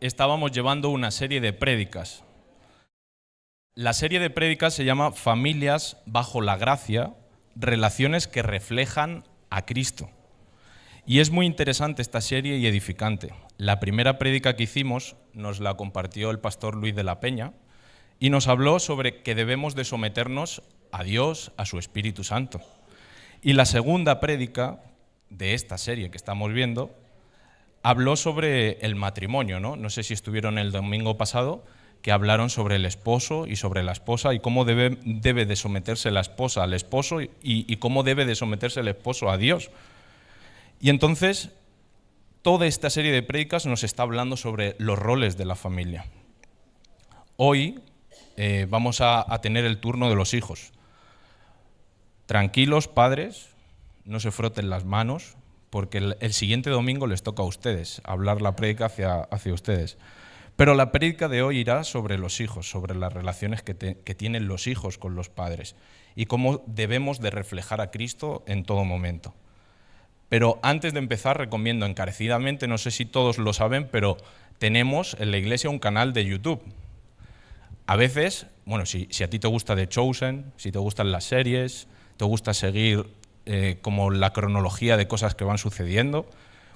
estábamos llevando una serie de prédicas. La serie de prédicas se llama Familias bajo la gracia, relaciones que reflejan a Cristo. Y es muy interesante esta serie y edificante. La primera prédica que hicimos nos la compartió el pastor Luis de la Peña y nos habló sobre que debemos de someternos a Dios, a su Espíritu Santo. Y la segunda prédica de esta serie que estamos viendo habló sobre el matrimonio, ¿no? No sé si estuvieron el domingo pasado, que hablaron sobre el esposo y sobre la esposa y cómo debe de someterse la esposa al esposo y cómo debe de someterse el esposo a Dios. Y entonces, toda esta serie de prédicas nos está hablando sobre los roles de la familia. Hoy vamos a tener el turno de los hijos. Tranquilos, padres, no se froten las manos, porque el siguiente domingo les toca a ustedes, hablar la prédica hacia ustedes. Pero la prédica de hoy irá sobre los hijos, sobre las relaciones que tienen los hijos con los padres y cómo debemos de reflejar a Cristo en todo momento. Pero antes de empezar, recomiendo encarecidamente, no sé si todos lo saben, pero tenemos en la iglesia un canal de YouTube. A veces, bueno, si a ti te gusta The Chosen, si te gustan las series, te gusta seguir como la cronología de cosas que van sucediendo,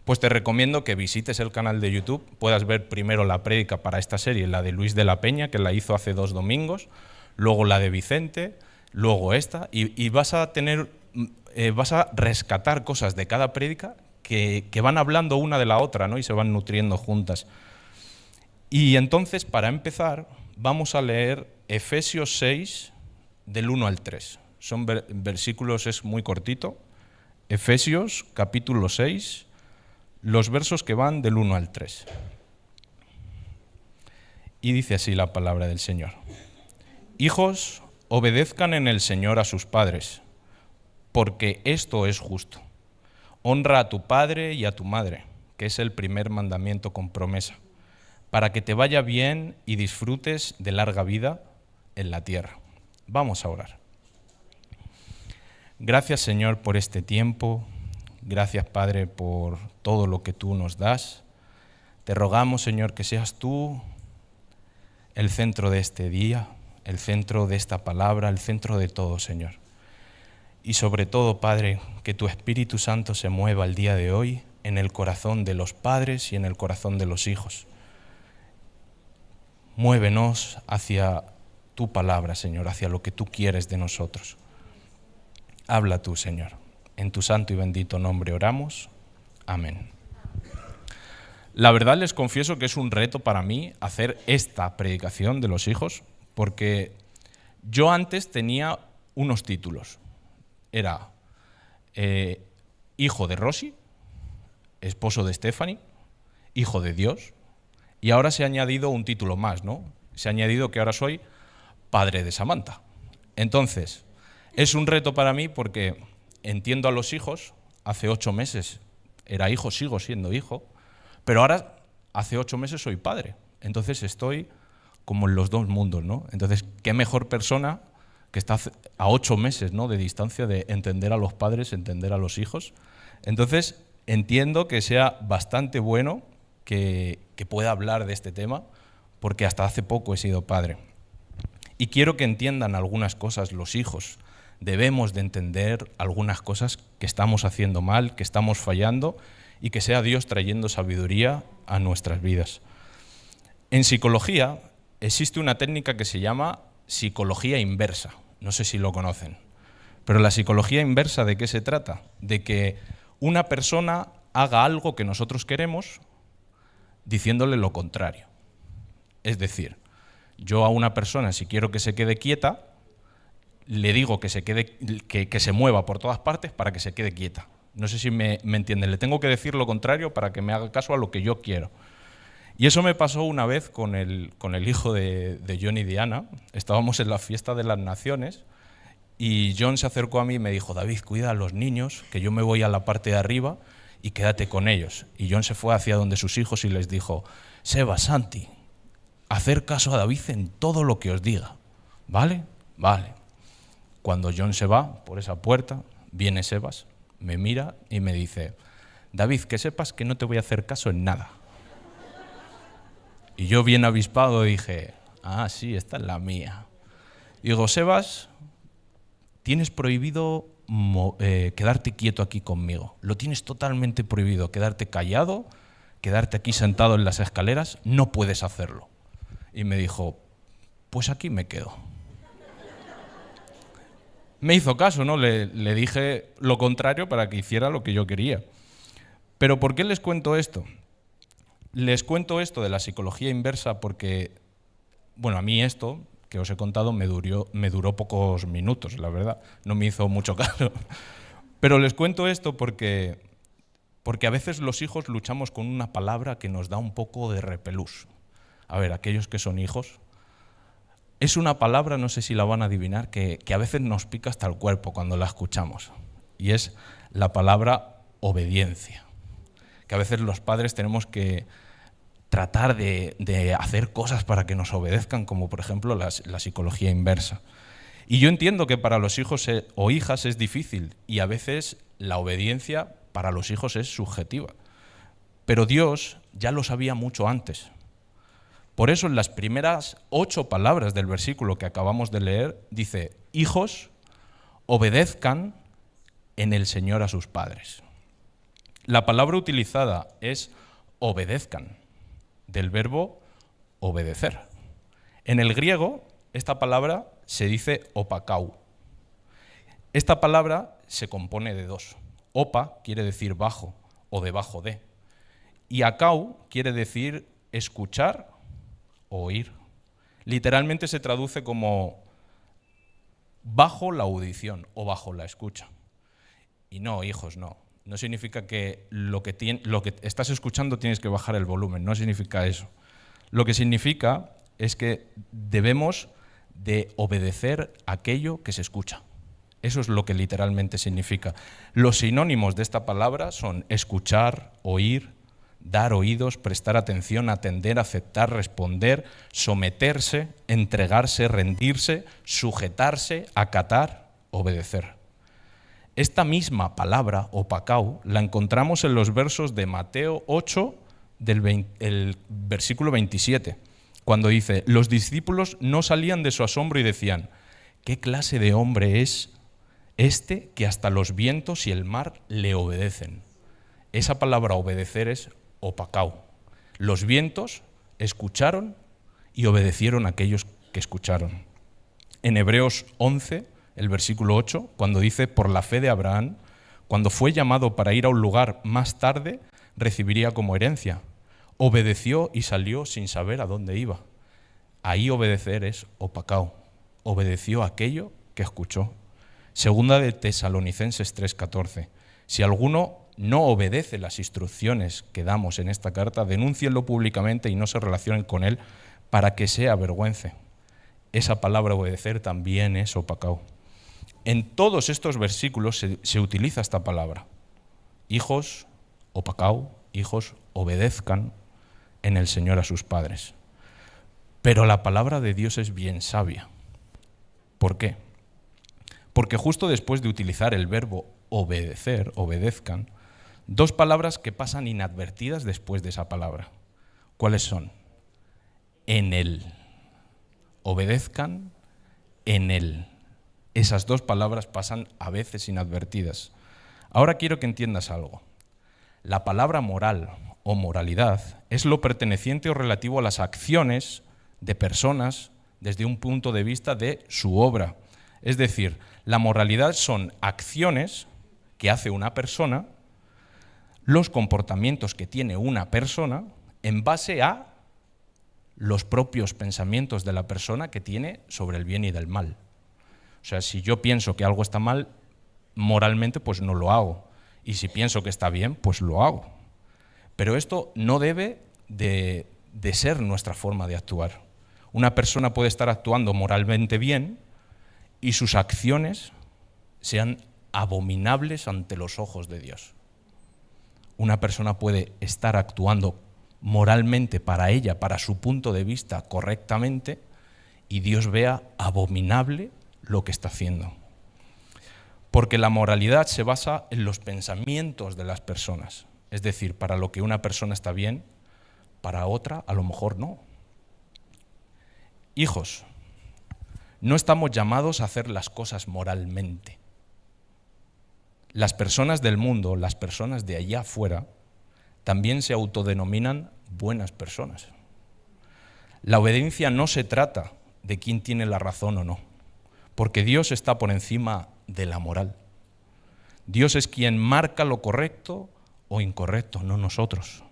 pues te recomiendo que visites el canal de YouTube, puedas ver primero la prédica para esta serie, la de Luis de la Peña, que la hizo hace 2 domingos, luego la de Vicente, luego esta, y vas a rescatar cosas de cada prédica que van hablando una de la otra, ¿no? Y se van nutriendo juntas. Y entonces, para empezar, vamos a leer Efesios 6, del 1 al 3. Son versículos, es muy cortito. Efesios, capítulo 6, los versos que van del 1 al 3. Y dice así la palabra del Señor. Hijos, obedezcan en el Señor a sus padres, porque esto es justo. Honra a tu padre y a tu madre, que es el primer mandamiento con promesa, para que te vaya bien y disfrutes de larga vida en la tierra. Vamos a orar. Gracias, Señor, por este tiempo. Gracias, Padre, por todo lo que tú nos das. Te rogamos, Señor, que seas tú el centro de este día, el centro de esta palabra, el centro de todo, Señor. Y sobre todo, Padre, que tu Espíritu Santo se mueva el día de hoy en el corazón de los padres y en el corazón de los hijos. Muévenos hacia tu palabra, Señor, hacia lo que tú quieres de nosotros. Habla tú, Señor. En tu santo y bendito nombre oramos. Amén. La verdad les confieso que es un reto para mí hacer esta predicación de los hijos, porque yo antes tenía unos títulos. Era hijo de Rosy, esposo de Stephanie, hijo de Dios, y ahora se ha añadido un título más, ¿no? Se ha añadido que ahora soy padre de Samantha. Entonces, es un reto para mí porque entiendo a los hijos. Hace 8 meses era hijo, sigo siendo hijo, pero ahora hace 8 meses soy padre. Entonces estoy como en los dos mundos, ¿no? Entonces, ¿qué mejor persona que está a 8 meses, ¿no?, de distancia de entender a los padres, entender a los hijos? Entonces, entiendo que sea bastante bueno que pueda hablar de este tema, porque hasta hace poco he sido padre. Y quiero que entiendan algunas cosas los hijos. Debemos de entender algunas cosas que estamos haciendo mal, que estamos fallando, y que sea Dios trayendo sabiduría a nuestras vidas. En psicología existe una técnica que se llama psicología inversa. No sé si lo conocen. Pero la psicología inversa, ¿de qué se trata? De que una persona haga algo que nosotros queremos diciéndole lo contrario. Es decir, yo a una persona, si quiero que se quede quieta, le digo que se mueva por todas partes para que se quede quieta. No sé si me entienden. Le tengo que decir lo contrario para que me haga caso a lo que yo quiero. Y eso me pasó una vez con el hijo de John y Diana. Estábamos en la fiesta de las Naciones y John se acercó a mí y me dijo: David, cuida a los niños, que yo me voy a la parte de arriba y quédate con ellos. Y John se fue hacia donde sus hijos y les dijo: Seba, Santi, hacer caso a David en todo lo que os diga. ¿Vale? Vale. Cuando John se va por esa puerta, viene Sebas, me mira y me dice: David, que sepas que no te voy a hacer caso en nada. Y yo bien avispado dije, ah, sí, esta es la mía. Digo, Sebas, tienes prohibido quedarte quieto aquí conmigo. Lo tienes totalmente prohibido, quedarte callado, quedarte aquí sentado en las escaleras, no puedes hacerlo. Y me dijo, pues aquí me quedo. Me hizo caso, ¿no? Le dije lo contrario para que hiciera lo que yo quería. Pero ¿por qué les cuento esto? Les cuento esto de la psicología inversa porque, bueno, a mí esto que os he contado me duró pocos minutos, la verdad. No me hizo mucho caso. Pero les cuento esto porque a veces los hijos luchamos con una palabra que nos da un poco de repelús. A ver, aquellos que son hijos, es una palabra, no sé si la van a adivinar, que a veces nos pica hasta el cuerpo cuando la escuchamos. Y es la palabra obediencia. Que a veces los padres tenemos que tratar de hacer cosas para que nos obedezcan, como por ejemplo la psicología inversa. Y yo entiendo que para los hijos o hijas es difícil, y a veces la obediencia para los hijos es subjetiva. Pero Dios ya lo sabía mucho antes. Por eso en las primeras 8 palabras del versículo que acabamos de leer, dice, hijos, obedezcan en el Señor a sus padres. La palabra utilizada es obedezcan, del verbo obedecer. En el griego, esta palabra se dice opakau. Esta palabra se compone de 2. Opa quiere decir bajo o debajo de. Y akau quiere decir escuchar o oír. Literalmente se traduce como bajo la audición o bajo la escucha. Y no, hijos, no. No significa que lo que estás escuchando tienes que bajar el volumen, no significa eso. Lo que significa es que debemos de obedecer aquello que se escucha. Eso es lo que literalmente significa. Los sinónimos de esta palabra son escuchar, oír, dar oídos, prestar atención, atender, aceptar, responder, someterse, entregarse, rendirse, sujetarse, acatar, obedecer. Esta misma palabra, opakau, la encontramos en los versos de Mateo 8, el versículo 27, cuando dice, los discípulos no salían de su asombro y decían, ¿qué clase de hombre es este que hasta los vientos y el mar le obedecen? Esa palabra obedecer es opakau. Los vientos escucharon y obedecieron a aquellos que escucharon. En Hebreos 11, el versículo 8, cuando dice, por la fe de Abraham, cuando fue llamado para ir a un lugar más tarde, recibiría como herencia. Obedeció y salió sin saber a dónde iba. Ahí obedecer es opakau. Obedeció aquello que escuchó. Segunda de Tesalonicenses 3:14. Si alguno no obedece las instrucciones que damos en esta carta, denúncienlo públicamente y no se relacionen con él para que se avergüence. Esa palabra obedecer también es opakau. En todos estos versículos se utiliza esta palabra. Hijos, opakau, hijos, obedezcan en el Señor a sus padres. Pero la palabra de Dios es bien sabia. ¿Por qué? Porque justo después de utilizar el verbo obedecer, obedezcan, 2 palabras que pasan inadvertidas después de esa palabra. ¿Cuáles son? En él. Obedezcan en él. Esas 2 palabras pasan a veces inadvertidas. Ahora quiero que entiendas algo. La palabra moral o moralidad es lo perteneciente o relativo a las acciones de personas desde un punto de vista de su obra. Es decir, la moralidad son acciones que hace una persona, los comportamientos que tiene una persona en base a los propios pensamientos de la persona que tiene sobre el bien y del mal. O sea, si yo pienso que algo está mal, moralmente pues no lo hago. Y si pienso que está bien, pues lo hago. Pero esto no debe de ser nuestra forma de actuar. Una persona puede estar actuando moralmente bien y sus acciones sean abominables ante los ojos de Dios. Una persona puede estar actuando moralmente para ella, para su punto de vista, correctamente, y Dios vea abominable lo que está haciendo. Porque la moralidad se basa en los pensamientos de las personas. Es decir, para lo que una persona está bien, para otra a lo mejor no. Hijos, no estamos llamados a hacer las cosas moralmente. Las personas del mundo, las personas de allá afuera, también se autodenominan buenas personas. La obediencia no se trata de quién tiene la razón o no, porque Dios está por encima de la moral. Dios es quien marca lo correcto o incorrecto, no nosotros.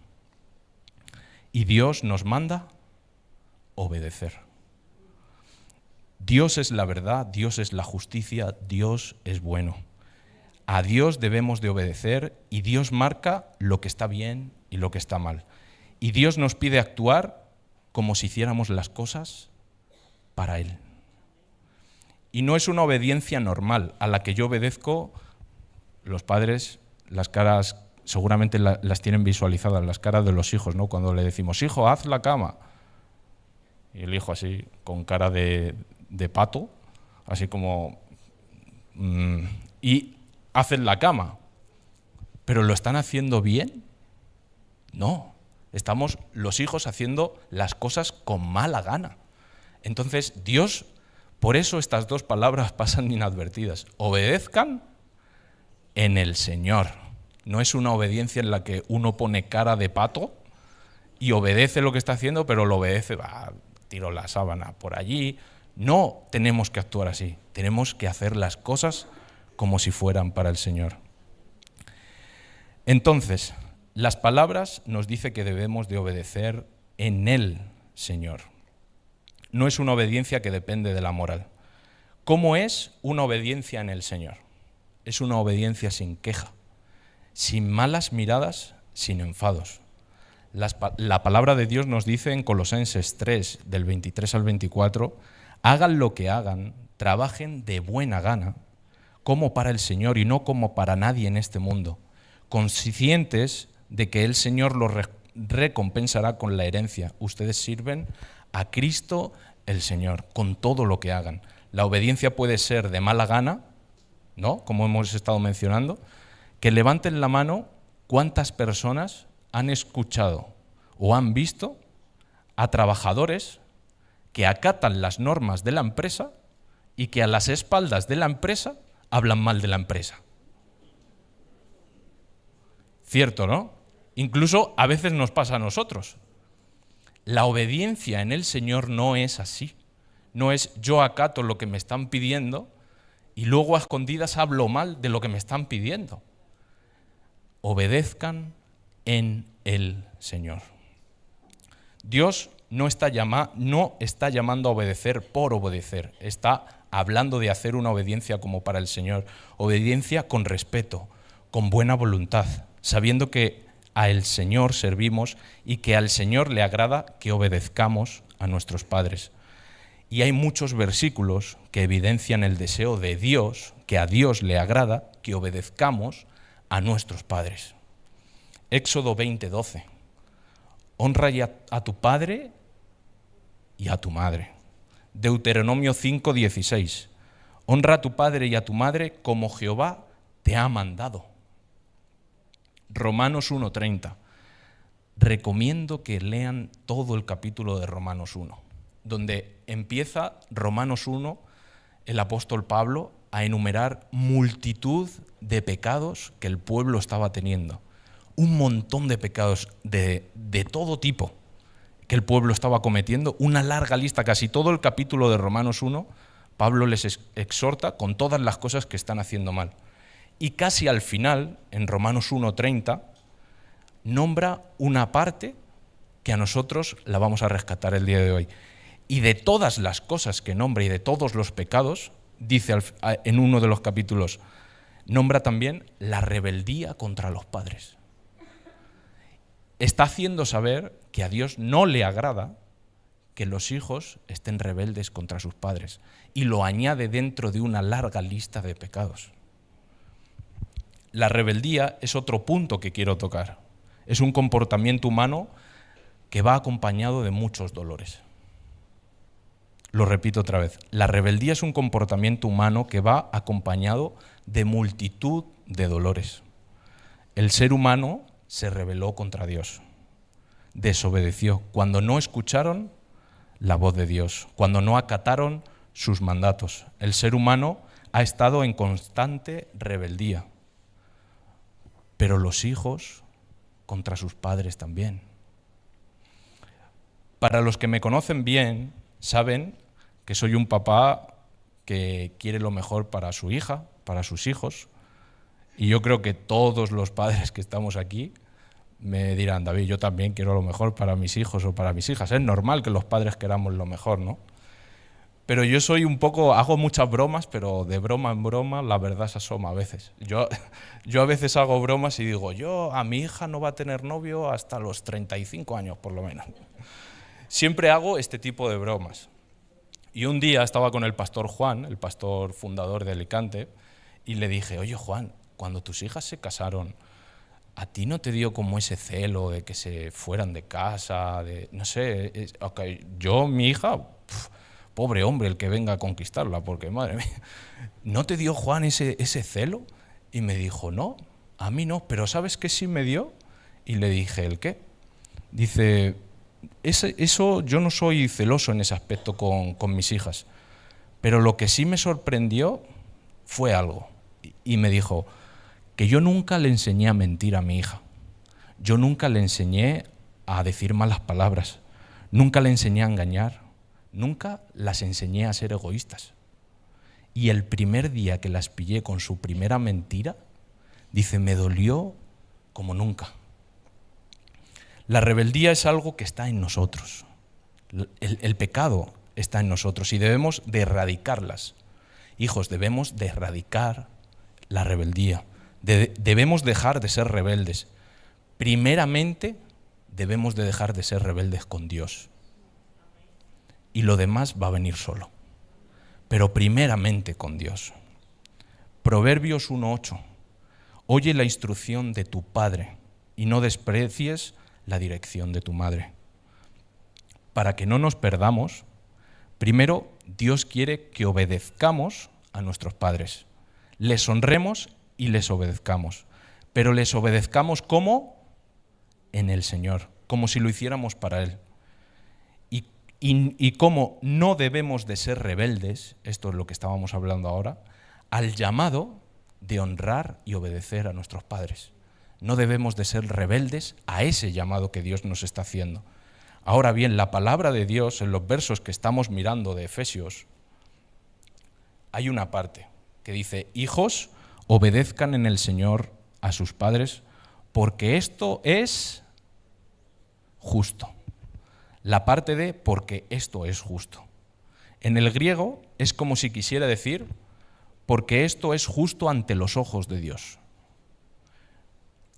Y Dios nos manda obedecer. Dios es la verdad, Dios es la justicia, Dios es bueno. A Dios debemos de obedecer y Dios marca lo que está bien y lo que está mal. Y Dios nos pide actuar como si hiciéramos las cosas para Él. Y no es una obediencia normal a la que yo obedezco. Los padres, las caras seguramente las tienen visualizadas, las caras de los hijos, ¿no? Cuando le decimos, hijo, haz la cama. Y el hijo así, con cara de pato, así como... y hacen la cama. ¿Pero lo están haciendo bien? No. Estamos los hijos haciendo las cosas con mala gana. Entonces, Dios, por eso estas dos palabras pasan inadvertidas. Obedezcan en el Señor. No es una obediencia en la que uno pone cara de pato y obedece lo que está haciendo, pero lo obedece, tiro la sábana por allí. No tenemos que actuar así. Tenemos que hacer las cosas como si fueran para el Señor. Entonces, las palabras nos dice que debemos de obedecer en el Señor. No es una obediencia que depende de la moral. ¿Cómo es una obediencia en el Señor? Es una obediencia sin queja, sin malas miradas, sin enfados. La palabra de Dios nos dice en Colosenses 3, del 23 al 24, hagan lo que hagan, trabajen de buena gana, como para el Señor y no como para nadie en este mundo, conscientes de que el Señor los recompensará con la herencia. Ustedes sirven a Cristo el Señor, con todo lo que hagan. La obediencia puede ser de mala gana, ¿no? Como hemos estado mencionando. Que levanten la mano cuántas personas han escuchado o han visto a trabajadores que acatan las normas de la empresa y que a las espaldas de la empresa hablan mal de la empresa. Cierto, ¿no? Incluso a veces nos pasa a nosotros. La obediencia en el Señor no es así. No es yo acato lo que me están pidiendo y luego a escondidas hablo mal de lo que me están pidiendo. Obedezcan en el Señor. Dios no está llamando a obedecer por obedecer. Está hablando de hacer una obediencia como para el Señor. Obediencia con respeto, con buena voluntad, sabiendo que a el Señor servimos y que al Señor le agrada que obedezcamos a nuestros padres. Y hay muchos versículos que evidencian el deseo de Dios, que a Dios le agrada que obedezcamos a nuestros padres. Éxodo 20:12. Honra a tu padre y a tu madre. Deuteronomio 5:16. Honra a tu padre y a tu madre como Jehová te ha mandado. Romanos 1:30. Recomiendo que lean todo el capítulo de Romanos 1, donde empieza Romanos 1, el apóstol Pablo, a enumerar multitud de pecados que el pueblo estaba teniendo. Un montón de pecados de todo tipo que el pueblo estaba cometiendo, una larga lista, casi todo el capítulo de Romanos 1, Pablo les exhorta con todas las cosas que están haciendo mal. Y casi al final, en Romanos 1:30, nombra una parte que a nosotros la vamos a rescatar el día de hoy. Y de todas las cosas que nombra y de todos los pecados, dice en uno de los capítulos, nombra también la rebeldía contra los padres. Está haciendo saber que a Dios no le agrada que los hijos estén rebeldes contra sus padres y lo añade dentro de una larga lista de pecados. La rebeldía es otro punto que quiero tocar. Es un comportamiento humano que va acompañado de muchos dolores. Lo repito otra vez. La rebeldía es un comportamiento humano que va acompañado de multitud de dolores. El ser humano se rebeló contra Dios, desobedeció. Cuando no escucharon la voz de Dios, cuando no acataron sus mandatos. El ser humano ha estado en constante rebeldía, pero los hijos contra sus padres también. Para los que me conocen bien, saben que soy un papá que quiere lo mejor para su hija, para sus hijos, y yo creo que todos los padres que estamos aquí me dirán, David, yo también quiero lo mejor para mis hijos o para mis hijas. Es normal que los padres queramos lo mejor, ¿no? Pero yo soy un poco, hago muchas bromas, pero de broma en broma la verdad se asoma a veces. Yo a veces hago bromas y digo, a mi hija no va a tener novio hasta los 35 años por lo menos. Siempre hago este tipo de bromas. Y un día estaba con el pastor Juan, el pastor fundador de Alicante, y le dije, oye Juan, cuando tus hijas se casaron, ¿a ti no te dio como ese celo de que se fueran de casa? No sé, mi hija, pobre hombre el que venga a conquistarla, porque madre mía, ¿no te dio Juan ese celo? Y me dijo, no, a mí no, pero ¿sabes qué sí me dio? Y le dije, ¿el qué? Dice, eso yo no soy celoso en ese aspecto con mis hijas, pero lo que sí me sorprendió fue algo. Y me dijo que yo nunca le enseñé a mentir a mi hija, yo nunca le enseñé a decir malas palabras, nunca le enseñé a engañar, nunca las enseñé a ser egoístas. Y el primer día que las pillé con su primera mentira, dice, me dolió como nunca. La rebeldía es algo que está en nosotros. El pecado está en nosotros y debemos de erradicarlas. Hijos, debemos de erradicar la rebeldía. Debemos dejar de ser rebeldes. Primeramente, debemos de dejar de ser rebeldes con Dios. Y lo demás va a venir solo. Pero primeramente con Dios. Proverbios 1:8. Oye la instrucción de tu padre y no desprecies la dirección de tu madre. Para que no nos perdamos, primero Dios quiere que obedezcamos a nuestros padres. Les honremos y les obedezcamos. Pero les obedezcamos ¿cómo? En el Señor, como si lo hiciéramos para Él. Y como no debemos de ser rebeldes, esto es lo que estábamos hablando ahora, al llamado de honrar y obedecer a nuestros padres. No debemos de ser rebeldes a ese llamado que Dios nos está haciendo. Ahora bien, la palabra de Dios, en los versos que estamos mirando de Efesios, hay una parte que dice, hijos, obedezcan en el Señor a sus padres, porque esto es justo. La parte de porque esto es justo. En el griego es como si quisiera decir porque esto es justo ante los ojos de Dios.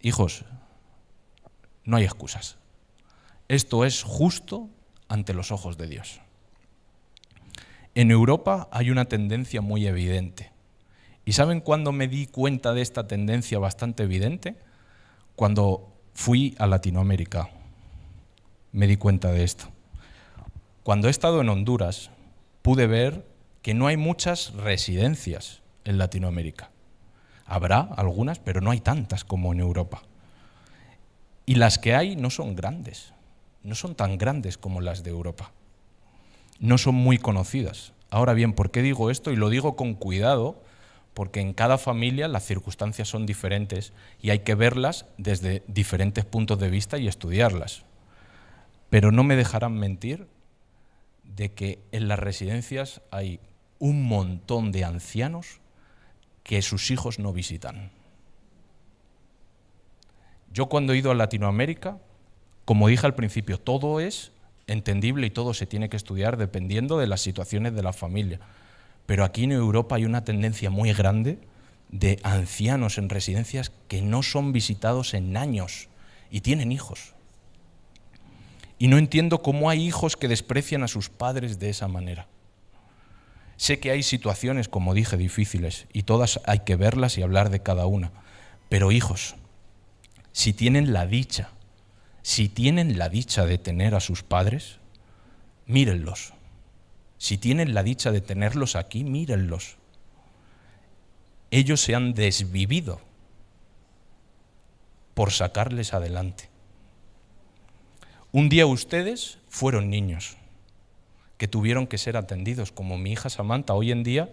Hijos, no hay excusas. Esto es justo ante los ojos de Dios. En Europa hay una tendencia muy evidente. ¿Y saben cuándo me di cuenta de esta tendencia bastante evidente? Cuando fui a Latinoamérica. Me di cuenta de esto. Cuando he estado en Honduras, pude ver que no hay muchas residencias en Latinoamérica. Habrá algunas, pero no hay tantas como en Europa. Y las que hay no son grandes, no son tan grandes como las de Europa. No son muy conocidas. Ahora bien, ¿por qué digo esto? Y lo digo con cuidado, porque en cada familia las circunstancias son diferentes y hay que verlas desde diferentes puntos de vista y estudiarlas. Pero no me dejarán mentir de que en las residencias hay un montón de ancianos que sus hijos no visitan. Yo cuando he ido a Latinoamérica, como dije al principio, todo es entendible y todo se tiene que estudiar dependiendo de las situaciones de la familia. Pero aquí en Europa hay una tendencia muy grande de ancianos en residencias que no son visitados en años y tienen hijos. Y no entiendo cómo hay hijos que desprecian a sus padres de esa manera. Sé que hay situaciones, como dije, difíciles, y todas hay que verlas y hablar de cada una. Pero hijos, si tienen la dicha de tener a sus padres, mírenlos. Si tienen la dicha de tenerlos aquí, mírenlos. Ellos se han desvivido por sacarles adelante. Un día ustedes fueron niños. que tuvieron que ser atendidos, como mi hija Samantha. Hoy en día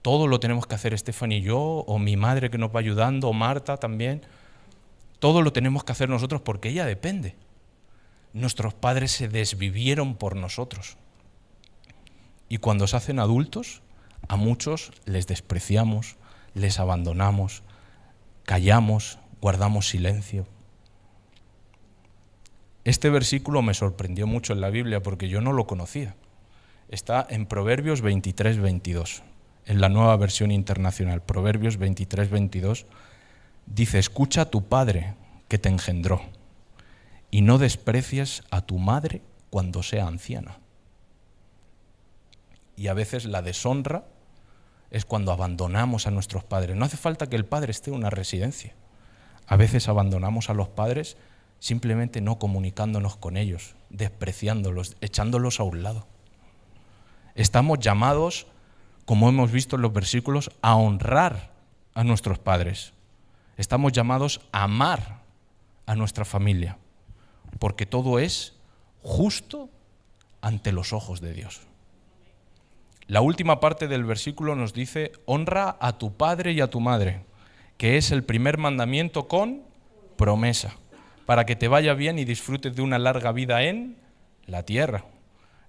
todo lo tenemos que hacer Stephanie y yo, o mi madre que nos va ayudando, o Marta también. Todo lo tenemos que hacer nosotros porque ella depende. Nuestros padres se desvivieron por nosotros. Y cuando se hacen adultos, a muchos les despreciamos, les abandonamos, callamos, guardamos silencio. Este versículo me sorprendió mucho en la Biblia porque yo no lo conocía. Está en Proverbios 23, 22, en la Nueva Versión Internacional. Proverbios 23, 22 dice: escucha a tu padre que te engendró y no desprecies a tu madre cuando sea anciana. Y a veces la deshonra es cuando abandonamos a nuestros padres. No hace falta que el padre esté en una residencia. A veces abandonamos a los padres simplemente no comunicándonos con ellos, despreciándolos, echándolos a un lado. Estamos llamados, como hemos visto en los versículos, a honrar a nuestros padres. Estamos llamados a amar a nuestra familia, porque todo es justo ante los ojos de Dios. La última parte del versículo nos dice: honra a tu padre y a tu madre, que es el primer mandamiento con promesa, para que te vaya bien y disfrutes de una larga vida en la tierra.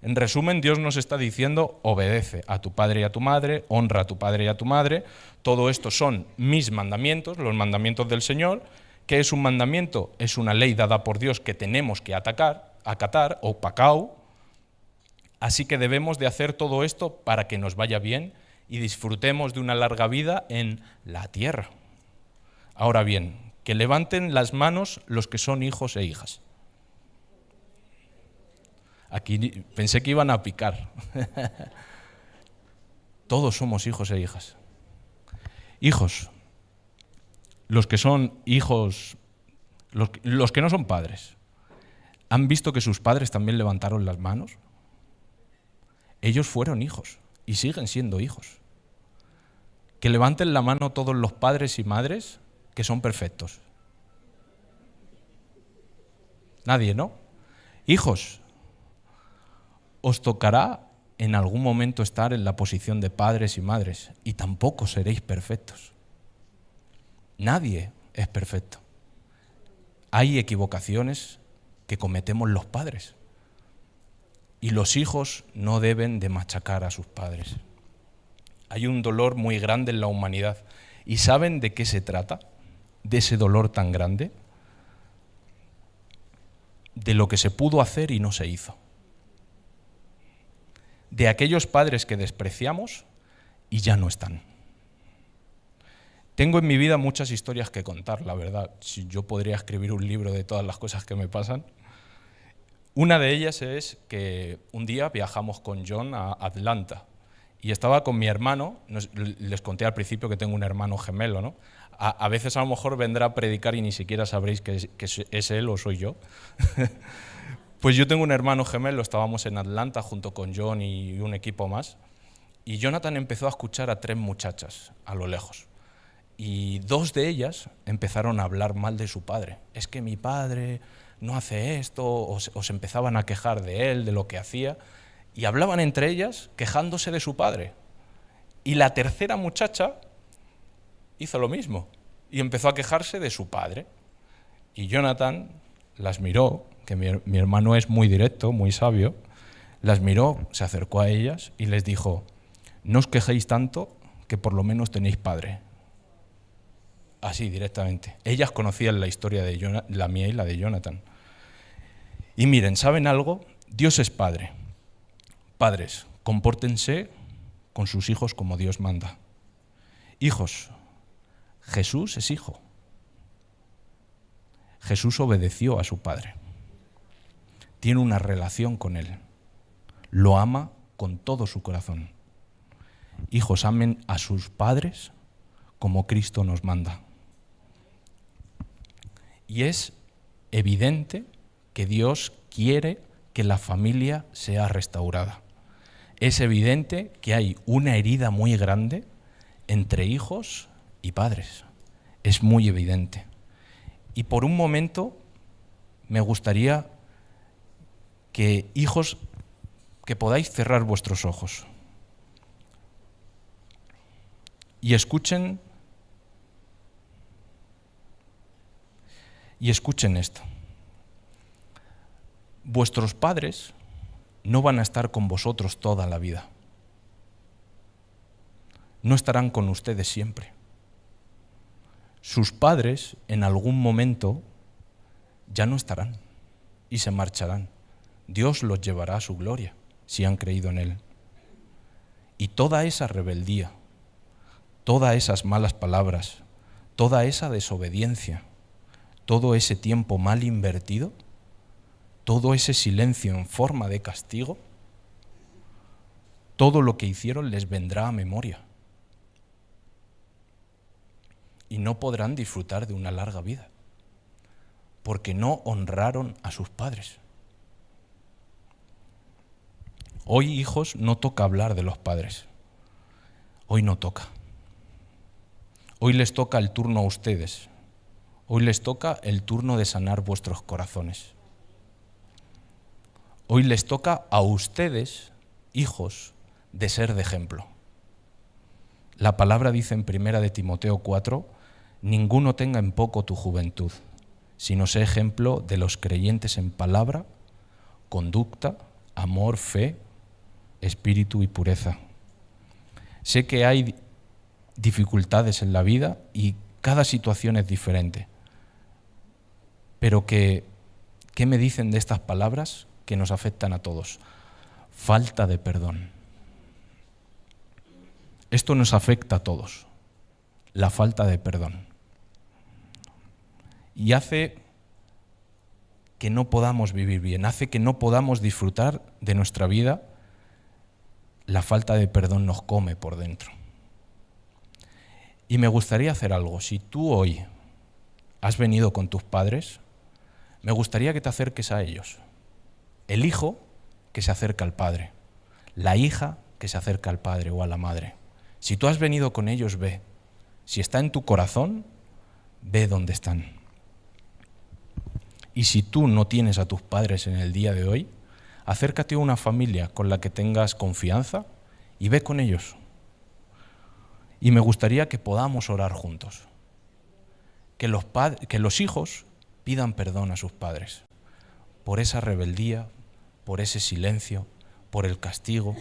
En resumen, Dios nos está diciendo: obedece a tu padre y a tu madre, honra a tu padre y a tu madre. Todo esto son mis mandamientos, los mandamientos del Señor. ¿Qué es un mandamiento? Es una ley dada por Dios que tenemos que acatar, o pacao. Así que debemos de hacer todo esto para que nos vaya bien y disfrutemos de una larga vida en la tierra. Ahora bien, que levanten las manos los que son hijos e hijas. Aquí pensé que iban a picar. Todos somos hijos e hijas. Hijos, los que son hijos, los que no son padres, ¿han visto que sus padres también levantaron las manos? Ellos fueron hijos y siguen siendo hijos. Que levanten la mano todos los padres y madres que son perfectos. Nadie, ¿no? Hijos, os tocará en algún momento estar en la posición de padres y madres y tampoco seréis perfectos. Nadie es perfecto. Hay equivocaciones que cometemos los padres y los hijos no deben de machacar a sus padres. Hay un dolor muy grande en la humanidad. ¿Y saben de qué se trata? De ese dolor tan grande. De lo que se pudo hacer y no se hizo. De aquellos padres que despreciamos y ya no están. Tengo en mi vida muchas historias que contar, la verdad. Si yo podría escribir un libro de todas las cosas que me pasan. Una de ellas es que un día viajamos con John a Atlanta y estaba con mi hermano. Les conté al principio que tengo un hermano gemelo, ¿no? A veces a lo mejor vendrá a predicar y ni siquiera sabréis que es él o soy yo. Pues yo tengo un hermano gemelo, estábamos en Atlanta junto con John y un equipo más, y Jonathan empezó a escuchar a 3 muchachas a lo lejos. Y 2 de ellas empezaron a hablar mal de su padre. Es que mi padre no hace esto, o se empezaban a quejar de él, de lo que hacía, y hablaban entre ellas quejándose de su padre. Y la tercera muchacha hizo lo mismo, y empezó a quejarse de su padre. Y Jonathan las miró, que mi hermano es muy directo, muy sabio, las miró, se acercó a ellas y les dijo: no os quejéis tanto, que por lo menos tenéis padre. Así, directamente. Ellas conocían la historia de la mía y la de Jonathan. Y miren, ¿saben algo? Dios es padre. Padres, compórtense con sus hijos como Dios manda. Hijos, Jesús es hijo. Jesús obedeció a su padre. Tiene una relación con él. Lo ama con todo su corazón. Hijos, amen a sus padres como Cristo nos manda. Y es evidente que Dios quiere que la familia sea restaurada. Es evidente que hay una herida muy grande entre hijos y padres. Es muy evidente. Y por un momento me gustaría que hijos que podáis cerrar vuestros ojos y escuchen esto. Vuestros padres no van a estar con vosotros toda la vida. No estarán con ustedes siempre. Sus padres en algún momento ya no estarán y se marcharán. Dios los llevará a su gloria si han creído en Él. Y toda esa rebeldía, todas esas malas palabras, toda esa desobediencia, todo ese tiempo mal invertido, todo ese silencio en forma de castigo, todo lo que hicieron les vendrá a memoria. Y no podrán disfrutar de una larga vida, porque no honraron a sus padres. Hoy, hijos, no toca hablar de los padres. Hoy no toca. Hoy les toca el turno a ustedes. Hoy les toca el turno de sanar vuestros corazones. Hoy les toca a ustedes, hijos, de ser de ejemplo. La palabra dice en 1 de Timoteo 4, ninguno tenga en poco tu juventud, sino sé ejemplo de los creyentes en palabra, conducta, amor, fe, espíritu y pureza. Sé que hay dificultades en la vida y cada situación es diferente, pero ¿qué me dicen de estas palabras que nos afectan a todos? Falta de perdón. Esto nos afecta a todos, la falta de perdón. Y hace que no podamos vivir bien, hace que no podamos disfrutar de nuestra vida. La falta de perdón nos come por dentro. Y me gustaría hacer algo. Si tú hoy has venido con tus padres, me gustaría que te acerques a ellos. El hijo que se acerca al padre, la hija que se acerca al padre o a la madre. Si tú has venido con ellos, ve. Si está en tu corazón, ve dónde están. Y si tú no tienes a tus padres en el día de hoy, acércate a una familia con la que tengas confianza y ve con ellos. Y me gustaría que podamos orar juntos. Que los hijos pidan perdón a sus padres por esa rebeldía, por ese silencio, por el castigo,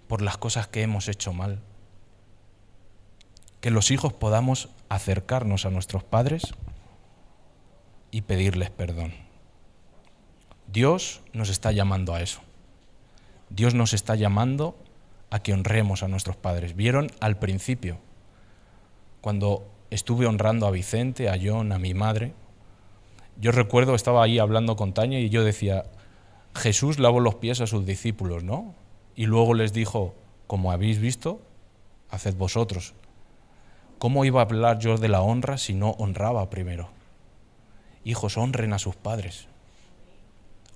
por las cosas que hemos hecho mal. Que los hijos podamos acercarnos a nuestros padres y pedirles perdón. Dios nos está llamando a eso. Dios nos está llamando a que honremos a nuestros padres. ¿Vieron al principio? Cuando estuve honrando a Vicente, a John, a mi madre, yo recuerdo, estaba ahí hablando con Tania y yo decía, Jesús lavó los pies a sus discípulos, ¿no? Y luego les dijo, como habéis visto, haced vosotros. ¿Cómo iba a hablar yo de la honra si no honraba primero? Hijos, honren a sus padres.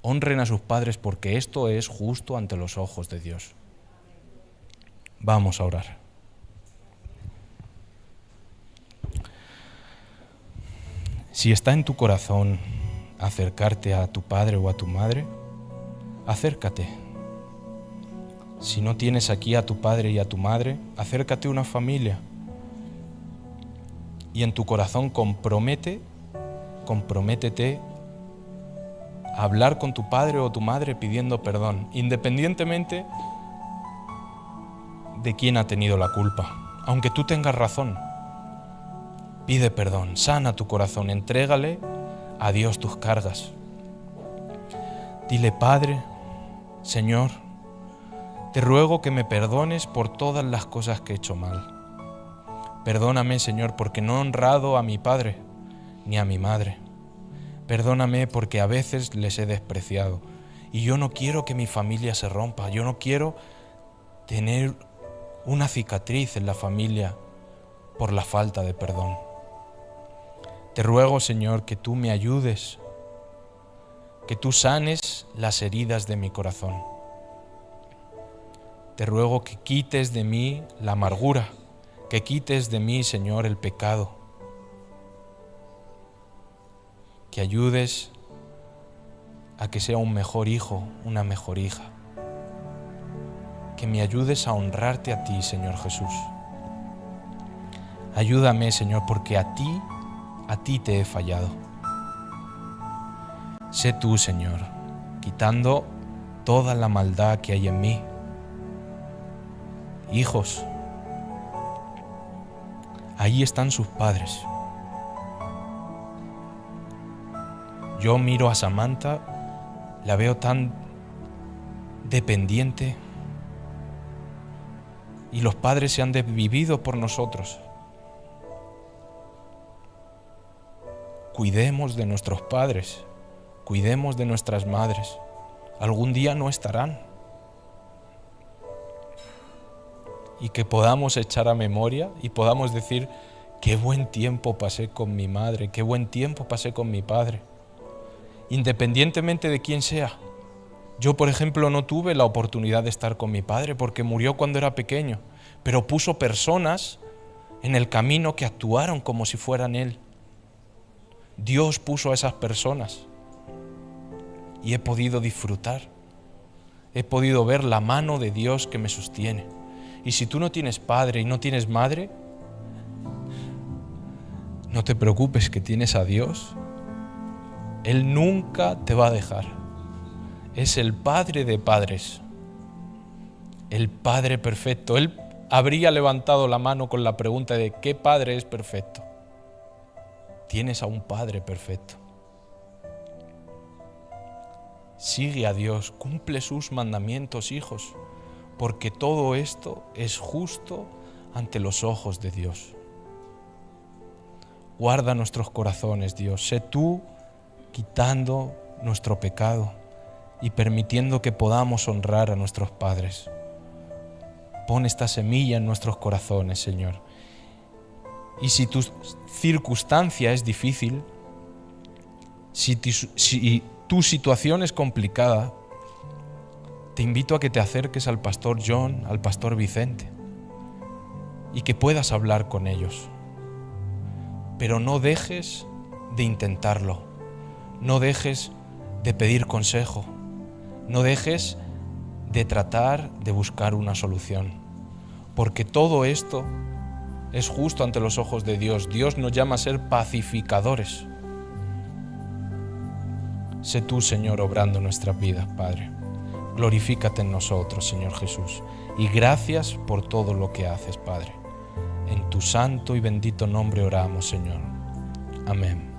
Honren a sus padres porque esto es justo ante los ojos de Dios. Vamos a orar. Si está en tu corazón acercarte a tu padre o a tu madre, acércate. Si no tienes aquí a tu padre y a tu madre, acércate a una familia. Y en tu corazón comprométete a hablar con tu padre o tu madre pidiendo perdón, independientemente de quién ha tenido la culpa. Aunque tú tengas razón, pide perdón, sana tu corazón, entrégale a Dios tus cargas. Dile, Padre, Señor, te ruego que me perdones por todas las cosas que he hecho mal. Perdóname, Señor, porque no he honrado a mi padre ni a mi madre. Perdóname porque a veces les he despreciado. Y yo no quiero que mi familia se rompa. Yo no quiero tener una cicatriz en la familia por la falta de perdón. Te ruego, Señor, que tú me ayudes, que tú sanes las heridas de mi corazón. Te ruego que quites de mí la amargura, que quites de mí, Señor, el pecado. Que ayudes a que sea un mejor hijo, una mejor hija. que me ayudes a honrarte a ti, Señor Jesús. Ayúdame, Señor, porque a ti te he fallado. Sé tú, Señor, quitando toda la maldad que hay en mí. Hijos, ahí están sus padres. Yo miro a Samantha, la veo tan dependiente, y los padres se han desvivido por nosotros. Cuidemos de nuestros padres, cuidemos de nuestras madres. Algún día no estarán. Y que podamos echar a memoria y podamos decir: qué buen tiempo pasé con mi madre, qué buen tiempo pasé con mi padre. Independientemente de quién sea. Yo, por ejemplo, no tuve la oportunidad de estar con mi padre porque murió cuando era pequeño, pero puso personas en el camino que actuaron como si fueran él. Dios puso a esas personas y he podido disfrutar. He podido ver la mano de Dios que me sostiene. Y si tú no tienes padre y no tienes madre, no te preocupes, que tienes a Dios. Él nunca te va a dejar. Es el Padre de padres, el Padre perfecto. Él habría levantado la mano con la pregunta de ¿qué padre es perfecto? Tienes a un Padre perfecto. Sigue a Dios, cumple sus mandamientos, hijos, porque todo esto es justo ante los ojos de Dios. Guarda nuestros corazones, Dios. Sé tú quitando nuestro pecado y permitiendo que podamos honrar a nuestros padres. Pon esta semilla en nuestros corazones, Señor. Y si tu circunstancia es difícil, si tu situación es complicada, te invito a que te acerques al pastor John, al pastor Vicente, y que puedas hablar con ellos. Pero no dejes de intentarlo, no dejes de pedir consejo, no dejes de tratar de buscar una solución, porque todo esto es justo ante los ojos de Dios. Dios nos llama a ser pacificadores. Sé tú, Señor, obrando nuestras vidas, Padre. Glorifícate en nosotros, Señor Jesús, y gracias por todo lo que haces, Padre. En tu santo y bendito nombre oramos, Señor. Amén.